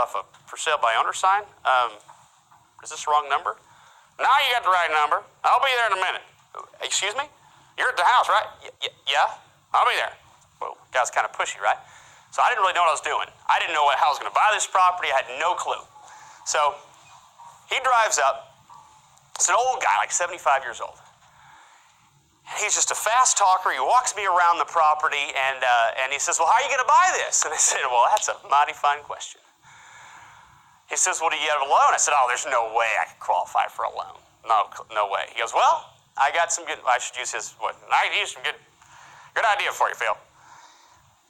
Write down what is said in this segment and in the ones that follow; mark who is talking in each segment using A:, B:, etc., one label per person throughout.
A: off a for sale by owner sign. Is this the wrong number? No, you got the right number. I'll be there in a minute. Excuse me? You're at the house, right? Yeah, I'll be there. Well, guy's kind of pushy, right? So I didn't really know what I was doing. I didn't know how I was going to buy this property. I had no clue. So he drives up. It's an old guy, like 75 years old. He's just a fast talker. He walks me around the property, and he says, well, how are you going to buy this? And I said, well, that's a mighty fine question. He says, well, do you have a loan? I said, oh, there's no way I could qualify for a loan. No way. He goes, well, I got some good, I should use his, I use some good idea for you, Phil.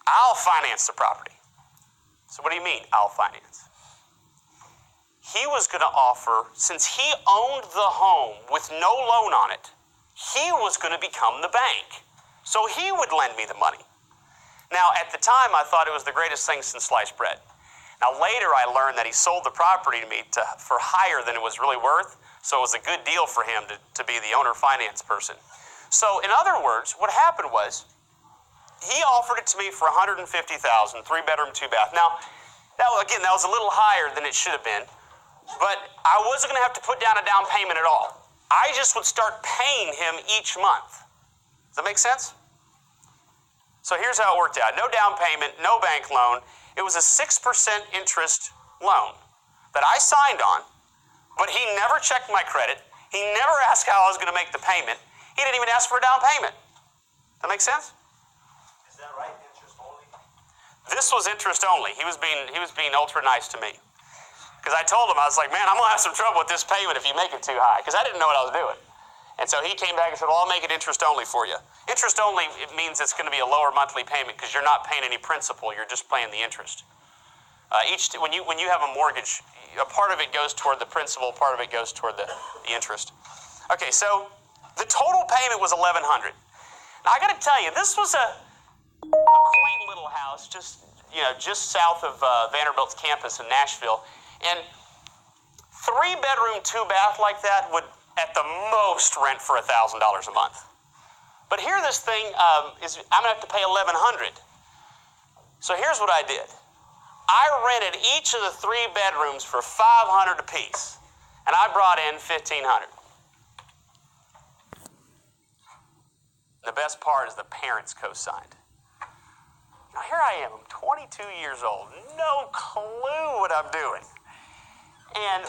A: I'll finance the property. So what do you mean, I'll finance? He was going to offer, since he owned the home with no loan on it, he was going to become the bank. So he would lend me the money. Now, at the time, I thought it was the greatest thing since sliced bread. Now, later, I learned that he sold the property to me for higher than it was really worth, so it was a good deal for him to be the owner finance person. So, in other words, what happened was, he offered it to me for $150,000, 3-bedroom, 2-bath. Now, that was a little higher than it should have been, but I wasn't going to have to put down a down payment at all. I just would start paying him each month. Does that make sense? So here's how it worked out. No down payment, no bank loan. It was a 6% interest loan that I signed on, but he never checked my credit. He never asked how I was going to make the payment. He didn't even ask for a down payment. Does that make sense?
B: Is that right? Interest only?
A: This was interest only. He was being ultra nice to me. Because I told him, I was like, man, I'm going to have some trouble with this payment if you make it too high. Because I didn't know what I was doing. And so he came back and said, well, I'll make it interest only for you. Interest only, it means it's going to be a lower monthly payment because you're not paying any principal. You're just paying the interest. When you have a mortgage, a part of it goes toward the principal, part of it goes toward the interest. Okay, so the total payment was $1,100. Now, I got to tell you, this was a quaint little house just south of Vanderbilt's campus in Nashville. And 3-bedroom, 2-bath like that would, at the most, rent for $1,000 a month. But here this thing I'm going to have to pay $1,100. So here's what I did. I rented each of the 3 bedrooms for $500 apiece, and I brought in $1,500. The best part is the parents co-signed. Now here I am, I'm 22 years old, no clue what I'm doing. And